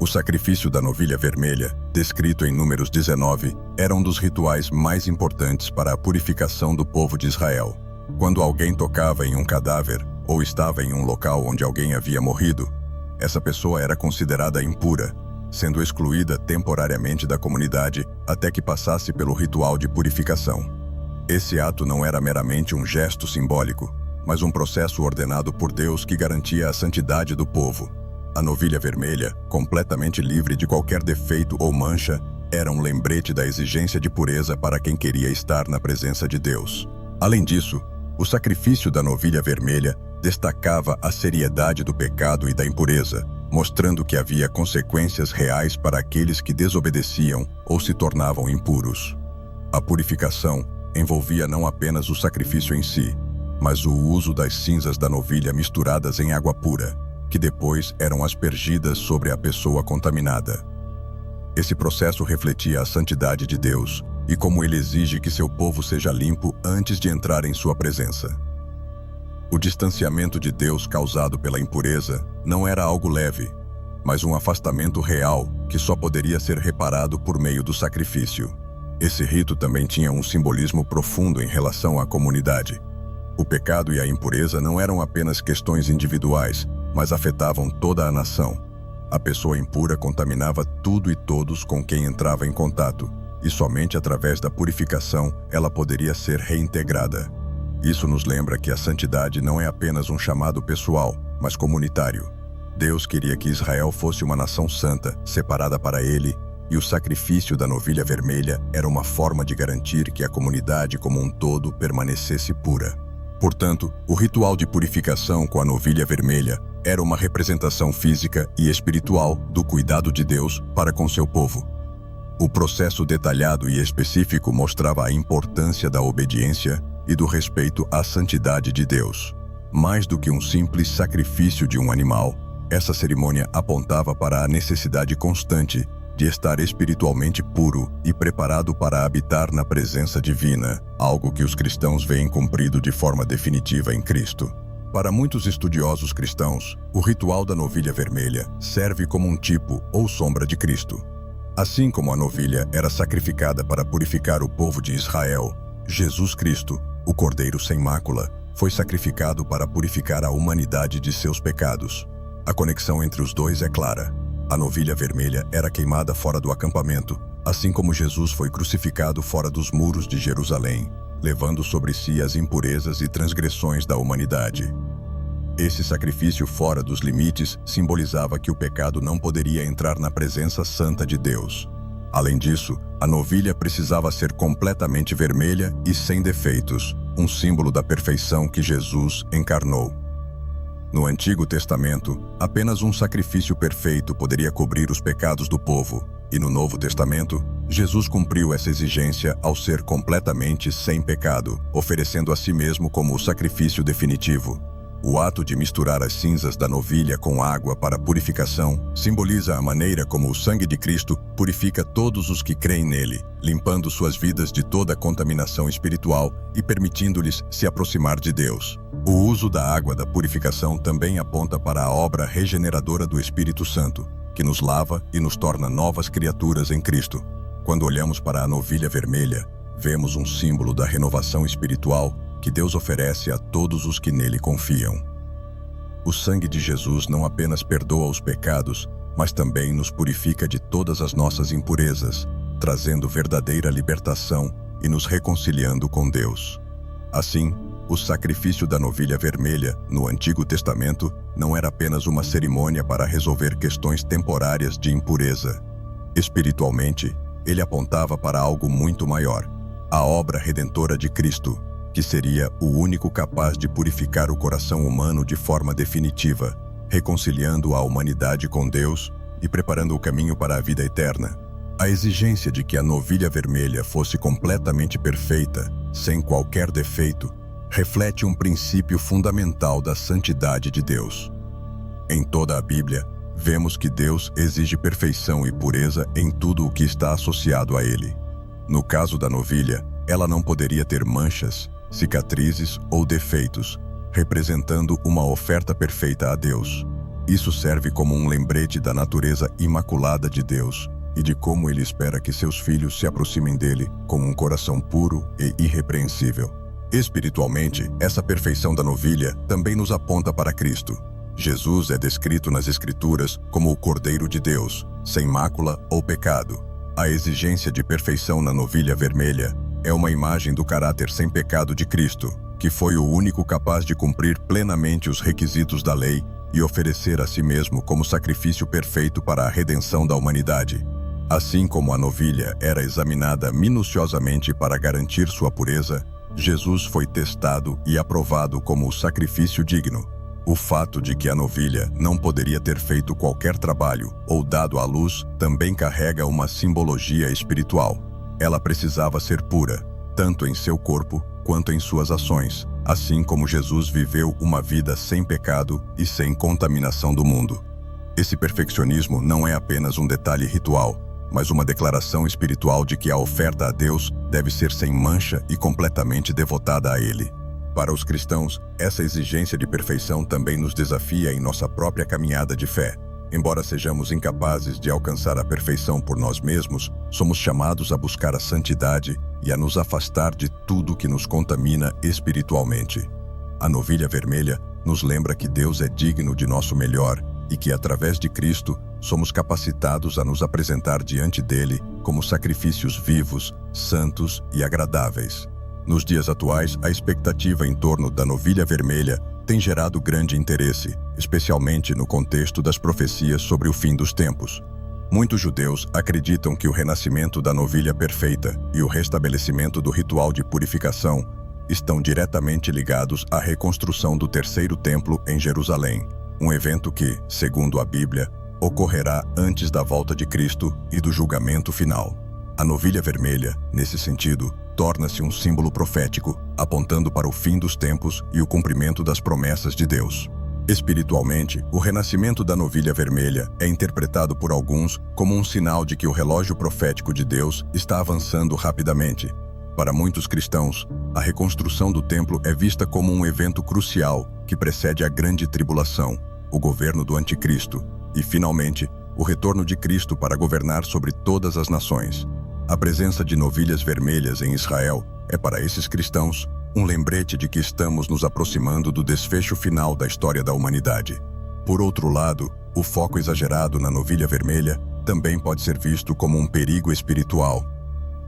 O sacrifício da novilha vermelha, descrito em Números 19, era um dos rituais mais importantes para a purificação do povo de Israel. Quando alguém tocava em um cadáver ou estava em um local onde alguém havia morrido, essa pessoa era considerada impura, sendo excluída temporariamente da comunidade até que passasse pelo ritual de purificação. Esse ato não era meramente um gesto simbólico, mas um processo ordenado por Deus que garantia a santidade do povo. A novilha vermelha, completamente livre de qualquer defeito ou mancha, era um lembrete da exigência de pureza para quem queria estar na presença de Deus. Além disso, o sacrifício da novilha vermelha destacava a seriedade do pecado e da impureza, mostrando que havia consequências reais para aqueles que desobedeciam ou se tornavam impuros. A purificação envolvia não apenas o sacrifício em si, mas o uso das cinzas da novilha misturadas em água pura, que depois eram aspergidas sobre a pessoa contaminada. Esse processo refletia a santidade de Deus e como ele exige que seu povo seja limpo antes de entrar em sua presença. O distanciamento de Deus causado pela impureza não era algo leve, mas um afastamento real que só poderia ser reparado por meio do sacrifício. Esse rito também tinha um simbolismo profundo em relação à comunidade. O pecado e a impureza não eram apenas questões individuais, mas afetavam toda a nação. A pessoa impura contaminava tudo e todos com quem entrava em contato, e somente através da purificação ela poderia ser reintegrada. Isso nos lembra que a santidade não é apenas um chamado pessoal, mas comunitário. Deus queria que Israel fosse uma nação santa, separada para ele, e o sacrifício da novilha vermelha era uma forma de garantir que a comunidade como um todo permanecesse pura. Portanto, o ritual de purificação com a novilha vermelha era uma representação física e espiritual do cuidado de Deus para com seu povo. O processo detalhado e específico mostrava a importância da obediência e do respeito à santidade de Deus. Mais do que um simples sacrifício de um animal, essa cerimônia apontava para a necessidade constante de estar espiritualmente puro e preparado para habitar na presença divina, algo que os cristãos veem cumprido de forma definitiva em Cristo. Para muitos estudiosos cristãos, o ritual da novilha vermelha serve como um tipo ou sombra de Cristo. Assim como a novilha era sacrificada para purificar o povo de Israel, Jesus Cristo, o Cordeiro sem mácula, foi sacrificado para purificar a humanidade de seus pecados. A conexão entre os dois é clara. A novilha vermelha era queimada fora do acampamento, assim como Jesus foi crucificado fora dos muros de Jerusalém, levando sobre si as impurezas e transgressões da humanidade. Esse sacrifício fora dos limites simbolizava que o pecado não poderia entrar na presença santa de Deus. Além disso, a novilha precisava ser completamente vermelha e sem defeitos, um símbolo da perfeição que Jesus encarnou. No Antigo Testamento, apenas um sacrifício perfeito poderia cobrir os pecados do povo, e no Novo Testamento, Jesus cumpriu essa exigência ao ser completamente sem pecado, oferecendo a si mesmo como o sacrifício definitivo. O ato de misturar as cinzas da novilha com água para purificação simboliza a maneira como o sangue de Cristo purifica todos os que creem nele, limpando suas vidas de toda contaminação espiritual e permitindo-lhes se aproximar de Deus. O uso da água da purificação também aponta para a obra regeneradora do Espírito Santo, que nos lava e nos torna novas criaturas em Cristo. Quando olhamos para a novilha vermelha, vemos um símbolo da renovação espiritual que Deus oferece a todos os que nele confiam. O sangue de Jesus não apenas perdoa os pecados, mas também nos purifica de todas as nossas impurezas, trazendo verdadeira libertação e nos reconciliando com Deus. Assim, o sacrifício da novilha vermelha no Antigo Testamento não era apenas uma cerimônia para resolver questões temporárias de impureza. Espiritualmente, ele apontava para algo muito maior, a obra redentora de Cristo, que seria o único capaz de purificar o coração humano de forma definitiva, reconciliando a humanidade com Deus e preparando o caminho para a vida eterna. A exigência de que a novilha vermelha fosse completamente perfeita, sem qualquer defeito, reflete um princípio fundamental da santidade de Deus. Em toda a Bíblia, vemos que Deus exige perfeição e pureza em tudo o que está associado a ele. No caso da novilha, ela não poderia ter manchas, cicatrizes ou defeitos, representando uma oferta perfeita a Deus. Isso serve como um lembrete da natureza imaculada de Deus e de como Ele espera que seus filhos se aproximem dele com um coração puro e irrepreensível. Espiritualmente, essa perfeição da novilha também nos aponta para Cristo. Jesus é descrito nas Escrituras como o Cordeiro de Deus, sem mácula ou pecado. A exigência de perfeição na novilha vermelha é uma imagem do caráter sem pecado de Cristo, que foi o único capaz de cumprir plenamente os requisitos da lei e oferecer a si mesmo como sacrifício perfeito para a redenção da humanidade. Assim como a novilha era examinada minuciosamente para garantir sua pureza, Jesus foi testado e aprovado como o sacrifício digno. O fato de que a novilha não poderia ter feito qualquer trabalho ou dado à luz também carrega uma simbologia espiritual. Ela precisava ser pura, tanto em seu corpo quanto em suas ações, assim como Jesus viveu uma vida sem pecado e sem contaminação do mundo. Esse perfeccionismo não é apenas um detalhe ritual, mas uma declaração espiritual de que a oferta a Deus deve ser sem mancha e completamente devotada a Ele. Para os cristãos, essa exigência de perfeição também nos desafia em nossa própria caminhada de fé. Embora sejamos incapazes de alcançar a perfeição por nós mesmos, somos chamados a buscar a santidade e a nos afastar de tudo que nos contamina espiritualmente. A novilha vermelha nos lembra que Deus é digno de nosso melhor e que, através de Cristo, somos capacitados a nos apresentar diante dele como sacrifícios vivos, santos e agradáveis. Nos dias atuais, a expectativa em torno da novilha vermelha tem gerado grande interesse, especialmente no contexto das profecias sobre o fim dos tempos. Muitos judeus acreditam que o renascimento da novilha perfeita e o restabelecimento do ritual de purificação estão diretamente ligados à reconstrução do terceiro templo em Jerusalém, um evento que, segundo a Bíblia, ocorrerá antes da volta de Cristo e do julgamento final. A novilha vermelha, nesse sentido, torna-se um símbolo profético, apontando para o fim dos tempos e o cumprimento das promessas de Deus. Espiritualmente, o renascimento da novilha vermelha é interpretado por alguns como um sinal de que o relógio profético de Deus está avançando rapidamente. Para muitos cristãos, a reconstrução do templo é vista como um evento crucial que precede a grande tribulação, o governo do anticristo e, finalmente, o retorno de Cristo para governar sobre todas as nações. A presença de novilhas vermelhas em Israel é para esses cristãos um lembrete de que estamos nos aproximando do desfecho final da história da humanidade. Por outro lado, o foco exagerado na novilha vermelha também pode ser visto como um perigo espiritual.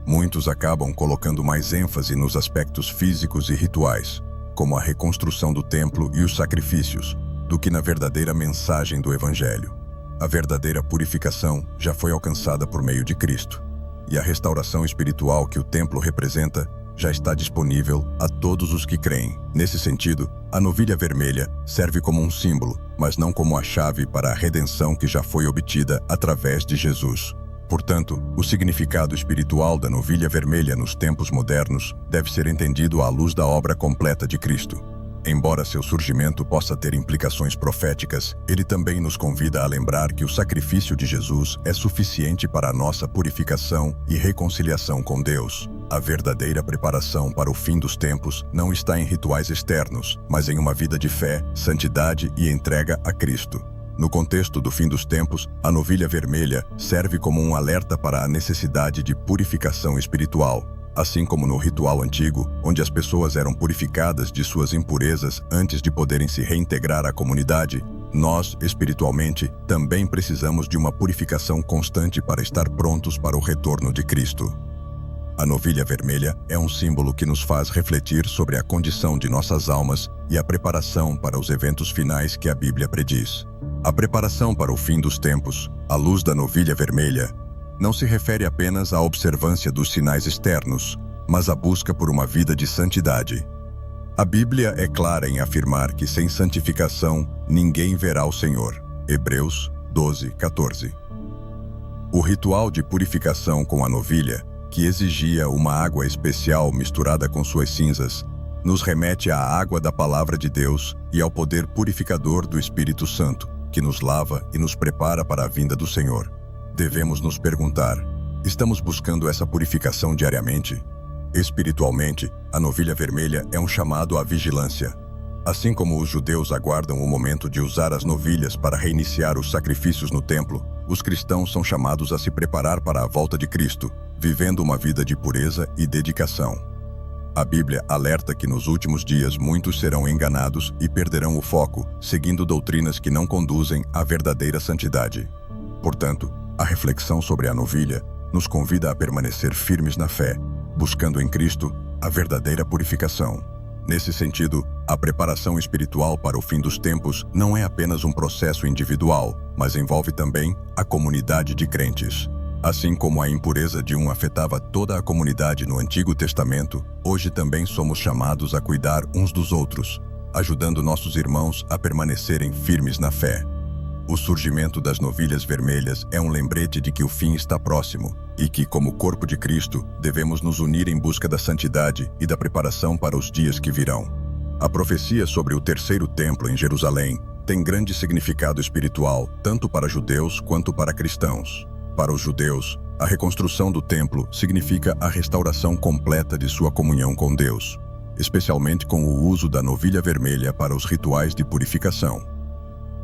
Muitos acabam colocando mais ênfase nos aspectos físicos e rituais, como a reconstrução do templo e os sacrifícios, do que na verdadeira mensagem do Evangelho. A verdadeira purificação já foi alcançada por meio de Cristo, e a restauração espiritual que o templo representa já está disponível a todos os que creem. Nesse sentido, a novilha vermelha serve como um símbolo, mas não como a chave para a redenção que já foi obtida através de Jesus. Portanto, o significado espiritual da novilha vermelha nos tempos modernos deve ser entendido à luz da obra completa de Cristo. Embora seu surgimento possa ter implicações proféticas, ele também nos convida a lembrar que o sacrifício de Jesus é suficiente para a nossa purificação e reconciliação com Deus. A verdadeira preparação para o fim dos tempos não está em rituais externos, mas em uma vida de fé, santidade e entrega a Cristo. No contexto do fim dos tempos, a novilha vermelha serve como um alerta para a necessidade de purificação espiritual. Assim como no ritual antigo, onde as pessoas eram purificadas de suas impurezas antes de poderem se reintegrar à comunidade, nós, espiritualmente, também precisamos de uma purificação constante para estar prontos para o retorno de Cristo. A novilha vermelha é um símbolo que nos faz refletir sobre a condição de nossas almas e a preparação para os eventos finais que a Bíblia prediz. A preparação para o fim dos tempos, à luz da novilha vermelha, não se refere apenas à observância dos sinais externos, mas à busca por uma vida de santidade. A Bíblia é clara em afirmar que sem santificação ninguém verá o Senhor. Hebreus 12:14. O ritual de purificação com a novilha, que exigia uma água especial misturada com suas cinzas, nos remete à água da Palavra de Deus e ao poder purificador do Espírito Santo, que nos lava e nos prepara para a vinda do Senhor. Devemos nos perguntar: estamos buscando essa purificação diariamente? Espiritualmente, a novilha vermelha é um chamado à vigilância. Assim como os judeus aguardam o momento de usar as novilhas para reiniciar os sacrifícios no templo, os cristãos são chamados a se preparar para a volta de Cristo, vivendo uma vida de pureza e dedicação. A Bíblia alerta que nos últimos dias muitos serão enganados e perderão o foco, seguindo doutrinas que não conduzem à verdadeira santidade. Portanto, a reflexão sobre a novilha nos convida a permanecer firmes na fé, buscando em Cristo a verdadeira purificação. Nesse sentido, a preparação espiritual para o fim dos tempos não é apenas um processo individual, mas envolve também a comunidade de crentes. Assim como a impureza de um afetava toda a comunidade no Antigo Testamento, hoje também somos chamados a cuidar uns dos outros, ajudando nossos irmãos a permanecerem firmes na fé. O surgimento das novilhas vermelhas é um lembrete de que o fim está próximo e que, como corpo de Cristo, devemos nos unir em busca da santidade e da preparação para os dias que virão. A profecia sobre o terceiro templo em Jerusalém tem grande significado espiritual, tanto para judeus quanto para cristãos. Para os judeus, a reconstrução do templo significa a restauração completa de sua comunhão com Deus, especialmente com o uso da novilha vermelha para os rituais de purificação.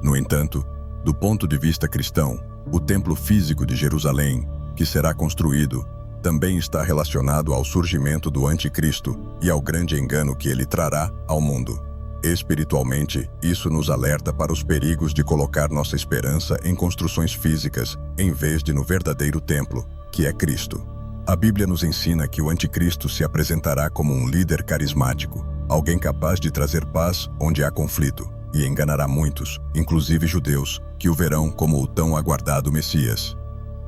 No entanto, do ponto de vista cristão, o templo físico de Jerusalém, que será construído, também está relacionado ao surgimento do Anticristo e ao grande engano que ele trará ao mundo. Espiritualmente, isso nos alerta para os perigos de colocar nossa esperança em construções físicas, em vez de no verdadeiro templo, que é Cristo. A Bíblia nos ensina que o Anticristo se apresentará como um líder carismático, alguém capaz de trazer paz onde há conflito, e enganará muitos, inclusive judeus, que o verão como o tão aguardado Messias.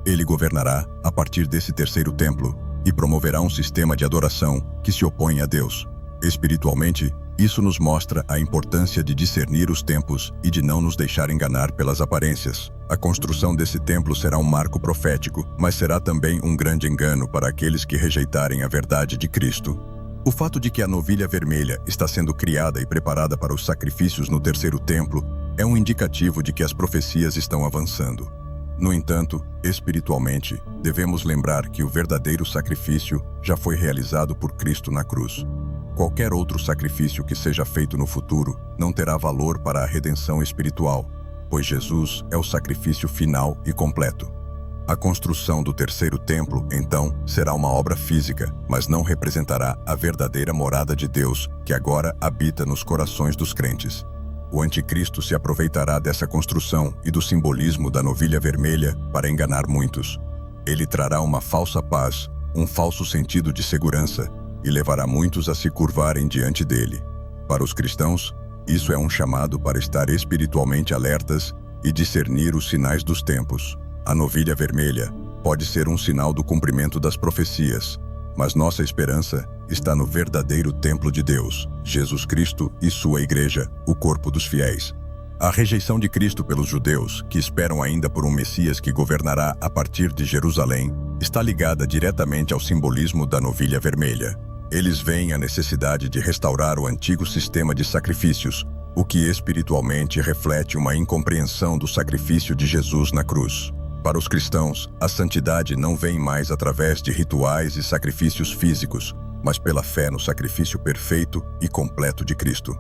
Ele governará a partir desse terceiro templo e promoverá um sistema de adoração que se opõe a Deus. Espiritualmente, isso nos mostra a importância de discernir os tempos e de não nos deixar enganar pelas aparências. A construção desse templo será um marco profético, mas será também um grande engano para aqueles que rejeitarem a verdade de Cristo. O fato de que a novilha vermelha está sendo criada e preparada para os sacrifícios no terceiro templo é um indicativo de que as profecias estão avançando. No entanto, espiritualmente, devemos lembrar que o verdadeiro sacrifício já foi realizado por Cristo na cruz. Qualquer outro sacrifício que seja feito no futuro não terá valor para a redenção espiritual, pois Jesus é o sacrifício final e completo. A construção do terceiro templo, então, será uma obra física, mas não representará a verdadeira morada de Deus que agora habita nos corações dos crentes. O Anticristo se aproveitará dessa construção e do simbolismo da novilha vermelha para enganar muitos. Ele trará uma falsa paz, um falso sentido de segurança e levará muitos a se curvarem diante dele. Para os cristãos, isso é um chamado para estar espiritualmente alertas e discernir os sinais dos tempos. A novilha vermelha pode ser um sinal do cumprimento das profecias, mas nossa esperança está no verdadeiro templo de Deus, Jesus Cristo e sua igreja, o corpo dos fiéis. A rejeição de Cristo pelos judeus, que esperam ainda por um Messias que governará a partir de Jerusalém, está ligada diretamente ao simbolismo da novilha vermelha. Eles veem a necessidade de restaurar o antigo sistema de sacrifícios, o que espiritualmente reflete uma incompreensão do sacrifício de Jesus na cruz. Para os cristãos, a santidade não vem mais através de rituais e sacrifícios físicos, mas pela fé no sacrifício perfeito e completo de Cristo.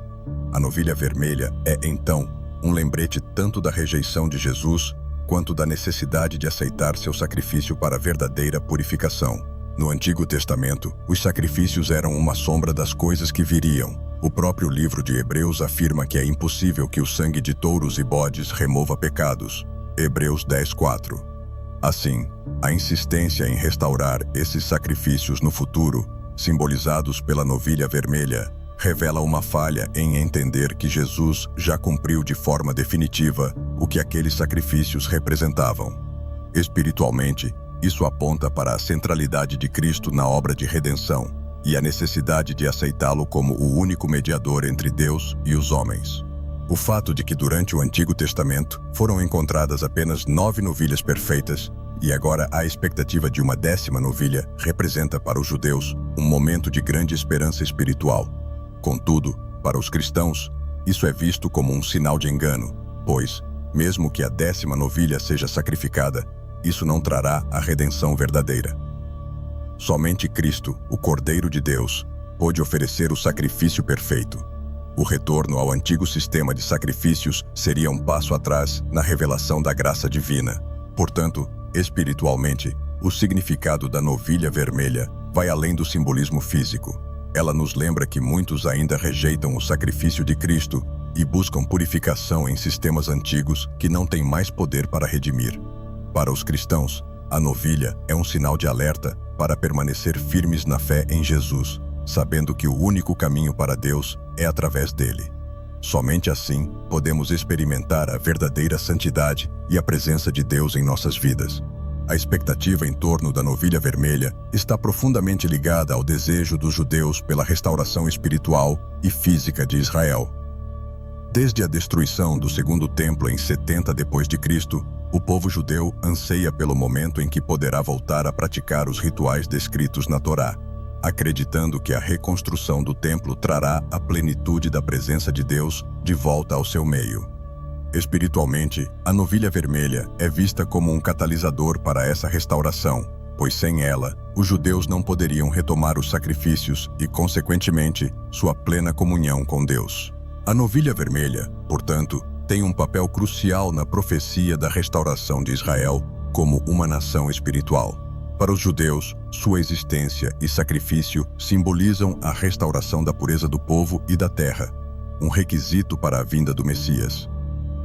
A novilha vermelha é, então, um lembrete tanto da rejeição de Jesus, quanto da necessidade de aceitar seu sacrifício para a verdadeira purificação. No Antigo Testamento, os sacrifícios eram uma sombra das coisas que viriam. O próprio livro de Hebreus afirma que é impossível que o sangue de touros e bodes remova pecados. Hebreus 10:4. Assim, a insistência em restaurar esses sacrifícios no futuro, simbolizados pela novilha vermelha, revela uma falha em entender que Jesus já cumpriu de forma definitiva o que aqueles sacrifícios representavam. Espiritualmente, isso aponta para a centralidade de Cristo na obra de redenção e a necessidade de aceitá-lo como o único mediador entre Deus e os homens. O fato de que durante o Antigo Testamento foram encontradas apenas 9 novilhas perfeitas e agora há a expectativa de uma 10ª novilha representa para os judeus um momento de grande esperança espiritual. Contudo, para os cristãos, isso é visto como um sinal de engano, pois, mesmo que a 10ª novilha seja sacrificada, isso não trará a redenção verdadeira. Somente Cristo, o Cordeiro de Deus, pôde oferecer o sacrifício perfeito. O retorno ao antigo sistema de sacrifícios seria um passo atrás na revelação da graça divina. Portanto, espiritualmente, o significado da novilha vermelha vai além do simbolismo físico. Ela nos lembra que muitos ainda rejeitam o sacrifício de Cristo e buscam purificação em sistemas antigos que não têm mais poder para redimir. Para os cristãos, a novilha é um sinal de alerta para permanecer firmes na fé em Jesus, sabendo que o único caminho para Deus é através dele. Somente assim podemos experimentar a verdadeira santidade e a presença de Deus em nossas vidas. A expectativa em torno da novilha vermelha está profundamente ligada ao desejo dos judeus pela restauração espiritual e física de Israel. Desde a destruição do segundo templo em 70 d.C., o povo judeu anseia pelo momento em que poderá voltar a praticar os rituais descritos na Torá, acreditando que a reconstrução do templo trará a plenitude da presença de Deus de volta ao seu meio. Espiritualmente, a novilha vermelha é vista como um catalisador para essa restauração, pois sem ela, os judeus não poderiam retomar os sacrifícios e, consequentemente, sua plena comunhão com Deus. A novilha vermelha, portanto, tem um papel crucial na profecia da restauração de Israel como uma nação espiritual. Para os judeus, sua existência e sacrifício simbolizam a restauração da pureza do povo e da terra, um requisito para a vinda do Messias.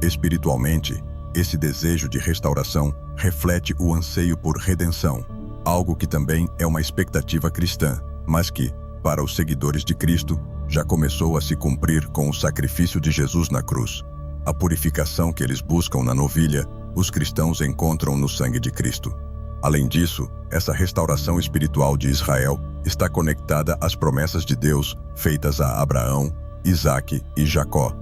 Espiritualmente, esse desejo de restauração reflete o anseio por redenção, algo que também é uma expectativa cristã, mas que, para os seguidores de Cristo, já começou a se cumprir com o sacrifício de Jesus na cruz. A purificação que eles buscam na novilha, os cristãos encontram no sangue de Cristo. Além disso, essa restauração espiritual de Israel está conectada às promessas de Deus feitas a Abraão, Isaque e Jacó.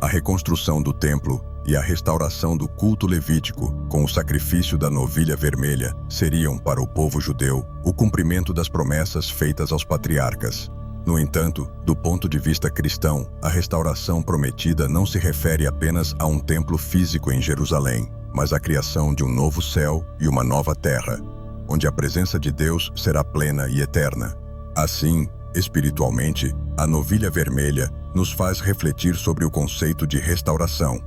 A reconstrução do templo e a restauração do culto levítico com o sacrifício da novilha vermelha seriam para o povo judeu o cumprimento das promessas feitas aos patriarcas. No entanto, do ponto de vista cristão, a restauração prometida não se refere apenas a um templo físico em Jerusalém, mas à criação de um novo céu e uma nova terra, onde a presença de Deus será plena e eterna. Assim, espiritualmente, a novilha vermelha nos faz refletir sobre o conceito de restauração.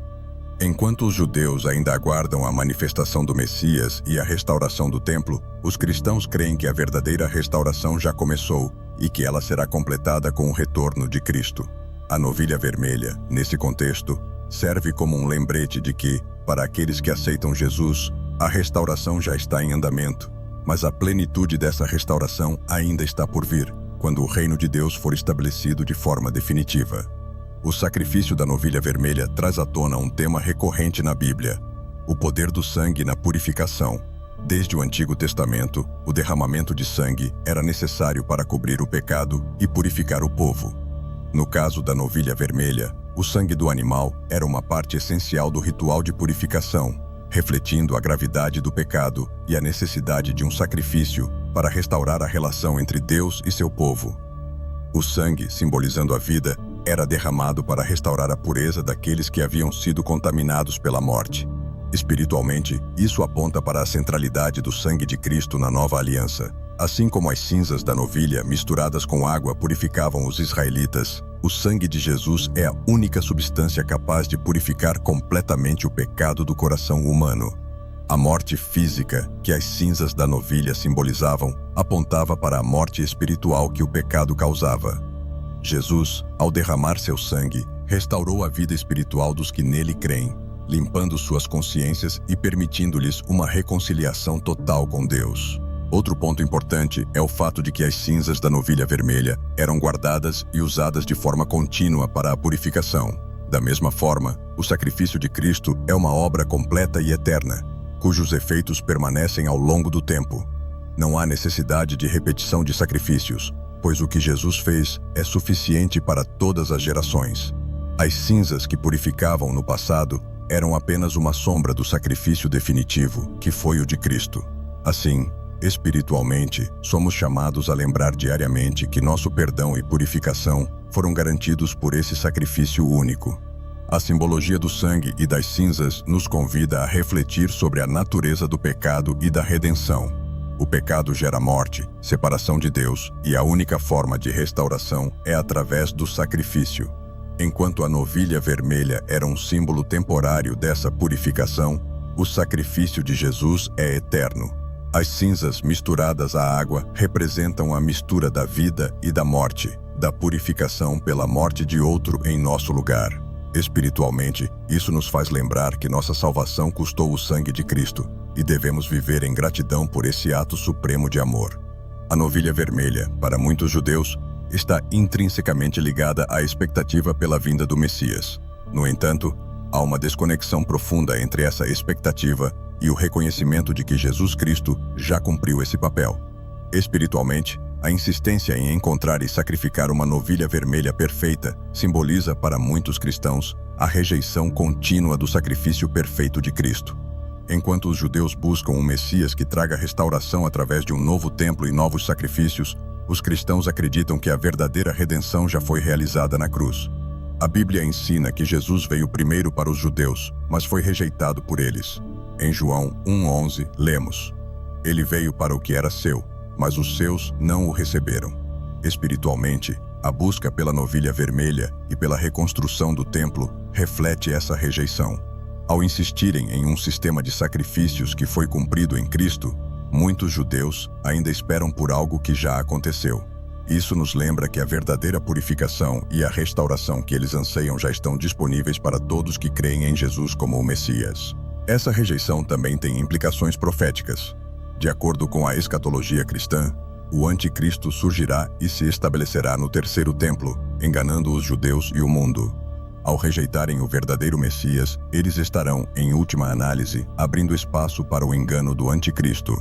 Enquanto os judeus ainda aguardam a manifestação do Messias e a restauração do templo, os cristãos creem que a verdadeira restauração já começou e que ela será completada com o retorno de Cristo. A novilha vermelha, nesse contexto, serve como um lembrete de que, para aqueles que aceitam Jesus, a restauração já está em andamento, mas a plenitude dessa restauração ainda está por vir, quando o reino de Deus for estabelecido de forma definitiva. O sacrifício da novilha vermelha traz à tona um tema recorrente na Bíblia: o poder do sangue na purificação. Desde o Antigo Testamento, o derramamento de sangue era necessário para cobrir o pecado e purificar o povo. No caso da novilha vermelha, o sangue do animal era uma parte essencial do ritual de purificação, refletindo a gravidade do pecado e a necessidade de um sacrifício para restaurar a relação entre Deus e seu povo. O sangue, simbolizando a vida, era derramado para restaurar a pureza daqueles que haviam sido contaminados pela morte. Espiritualmente, isso aponta para a centralidade do sangue de Cristo na nova aliança. Assim como as cinzas da novilha misturadas com água purificavam os israelitas, o sangue de Jesus é a única substância capaz de purificar completamente o pecado do coração humano. A morte física que as cinzas da novilha simbolizavam apontava para a morte espiritual que o pecado causava. Jesus, ao derramar seu sangue, restaurou a vida espiritual dos que nele creem, limpando suas consciências e permitindo-lhes uma reconciliação total com Deus. Outro ponto importante é o fato de que as cinzas da novilha vermelha eram guardadas e usadas de forma contínua para a purificação. Da mesma forma, o sacrifício de Cristo é uma obra completa e eterna, cujos efeitos permanecem ao longo do tempo. Não há necessidade de repetição de sacrifícios, pois o que Jesus fez é suficiente para todas as gerações. As cinzas que purificavam no passado eram apenas uma sombra do sacrifício definitivo, que foi o de Cristo. Assim, espiritualmente, somos chamados a lembrar diariamente que nosso perdão e purificação foram garantidos por esse sacrifício único. A simbologia do sangue e das cinzas nos convida a refletir sobre a natureza do pecado e da redenção. O pecado gera morte, separação de Deus, e a única forma de restauração é através do sacrifício. Enquanto a novilha vermelha era um símbolo temporário dessa purificação, o sacrifício de Jesus é eterno. As cinzas misturadas à água representam a mistura da vida e da morte, da purificação pela morte de outro em nosso lugar. Espiritualmente, isso nos faz lembrar que nossa salvação custou o sangue de Cristo e devemos viver em gratidão por esse ato supremo de amor. A novilha vermelha, para muitos judeus, está intrinsecamente ligada à expectativa pela vinda do Messias. No entanto, há uma desconexão profunda entre essa expectativa e o reconhecimento de que Jesus Cristo já cumpriu esse papel. Espiritualmente, a insistência em encontrar e sacrificar uma novilha vermelha perfeita simboliza para muitos cristãos a rejeição contínua do sacrifício perfeito de Cristo. Enquanto os judeus buscam um Messias que traga restauração através de um novo templo e novos sacrifícios, os cristãos acreditam que a verdadeira redenção já foi realizada na cruz. A Bíblia ensina que Jesus veio primeiro para os judeus, mas foi rejeitado por eles. Em João 1:11, lemos: Ele veio para o que era seu, mas os seus não o receberam. Espiritualmente, a busca pela novilha vermelha e pela reconstrução do templo reflete essa rejeição. Ao insistirem em um sistema de sacrifícios que foi cumprido em Cristo, muitos judeus ainda esperam por algo que já aconteceu. Isso nos lembra que a verdadeira purificação e a restauração que eles anseiam já estão disponíveis para todos que creem em Jesus como o Messias. Essa rejeição também tem implicações proféticas. De acordo com a escatologia cristã, o anticristo surgirá e se estabelecerá no terceiro templo, enganando os judeus e o mundo. Ao rejeitarem o verdadeiro Messias, eles estarão, em última análise, abrindo espaço para o engano do anticristo.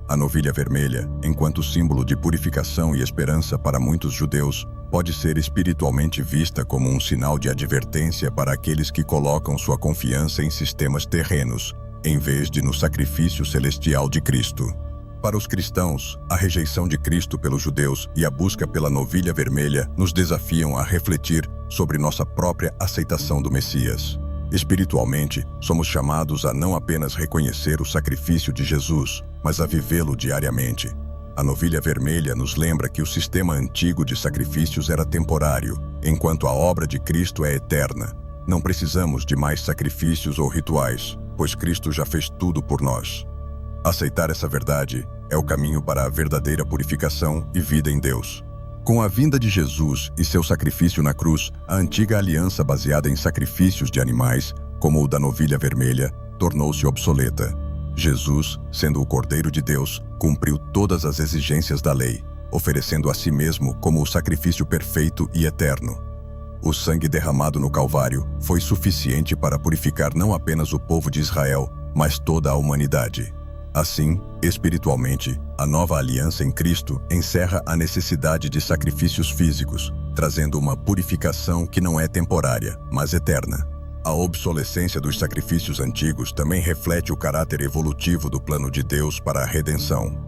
A novilha vermelha, enquanto símbolo de purificação e esperança para muitos judeus, pode ser espiritualmente vista como um sinal de advertência para aqueles que colocam sua confiança em sistemas terrenos, em vez de no sacrifício celestial de Cristo. Para os cristãos, a rejeição de Cristo pelos judeus e a busca pela novilha vermelha nos desafiam a refletir sobre nossa própria aceitação do Messias. Espiritualmente, somos chamados a não apenas reconhecer o sacrifício de Jesus, mas a vivê-lo diariamente. A novilha vermelha nos lembra que o sistema antigo de sacrifícios era temporário, enquanto a obra de Cristo é eterna. Não precisamos de mais sacrifícios ou rituais, pois Cristo já fez tudo por nós. Aceitar essa verdade é o caminho para a verdadeira purificação e vida em Deus. Com a vinda de Jesus e seu sacrifício na cruz, a antiga aliança baseada em sacrifícios de animais, como o da novilha vermelha, tornou-se obsoleta. Jesus, sendo o Cordeiro de Deus, cumpriu todas as exigências da lei, oferecendo a si mesmo como o sacrifício perfeito e eterno. O sangue derramado no Calvário foi suficiente para purificar não apenas o povo de Israel, mas toda a humanidade. Assim, espiritualmente, a nova aliança em Cristo encerra a necessidade de sacrifícios físicos, trazendo uma purificação que não é temporária, mas eterna. A obsolescência dos sacrifícios antigos também reflete o caráter evolutivo do plano de Deus para a redenção.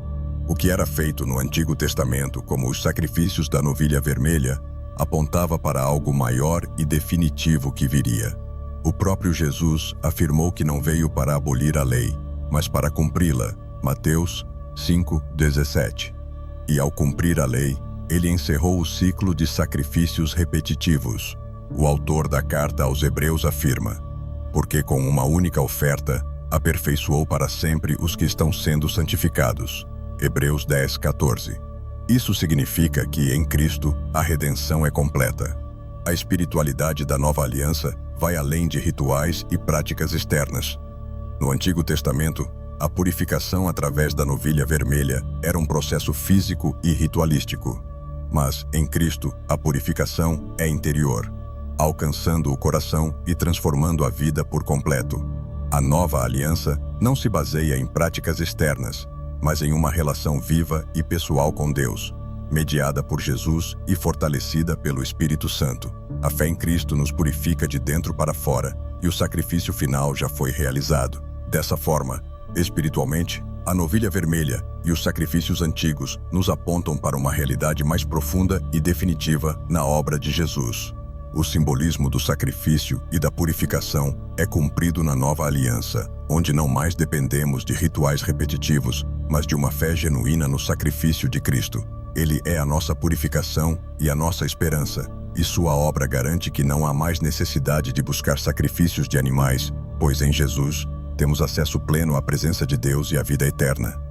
O que era feito no Antigo Testamento, como os sacrifícios da novilha vermelha, apontava para algo maior e definitivo que viria. O próprio Jesus afirmou que não veio para abolir a lei, mas para cumpri-la, Mateus 5:17. E ao cumprir a lei, ele encerrou o ciclo de sacrifícios repetitivos. O autor da carta aos Hebreus afirma: porque com uma única oferta, aperfeiçoou para sempre os que estão sendo santificados. Hebreus 10:14. Isso significa que, em Cristo, a redenção é completa. A espiritualidade da nova aliança vai além de rituais e práticas externas. No Antigo Testamento, a purificação através da novilha vermelha era um processo físico e ritualístico. Mas, em Cristo, a purificação é interior, alcançando o coração e transformando a vida por completo. A nova aliança não se baseia em práticas externas, mas em uma relação viva e pessoal com Deus, mediada por Jesus e fortalecida pelo Espírito Santo. A fé em Cristo nos purifica de dentro para fora, e o sacrifício final já foi realizado. Dessa forma, espiritualmente, a novilha vermelha e os sacrifícios antigos nos apontam para uma realidade mais profunda e definitiva na obra de Jesus. O simbolismo do sacrifício e da purificação é cumprido na nova aliança, onde não mais dependemos de rituais repetitivos, mas de uma fé genuína no sacrifício de Cristo. Ele é a nossa purificação e a nossa esperança, e sua obra garante que não há mais necessidade de buscar sacrifícios de animais, pois em Jesus temos acesso pleno à presença de Deus e à vida eterna.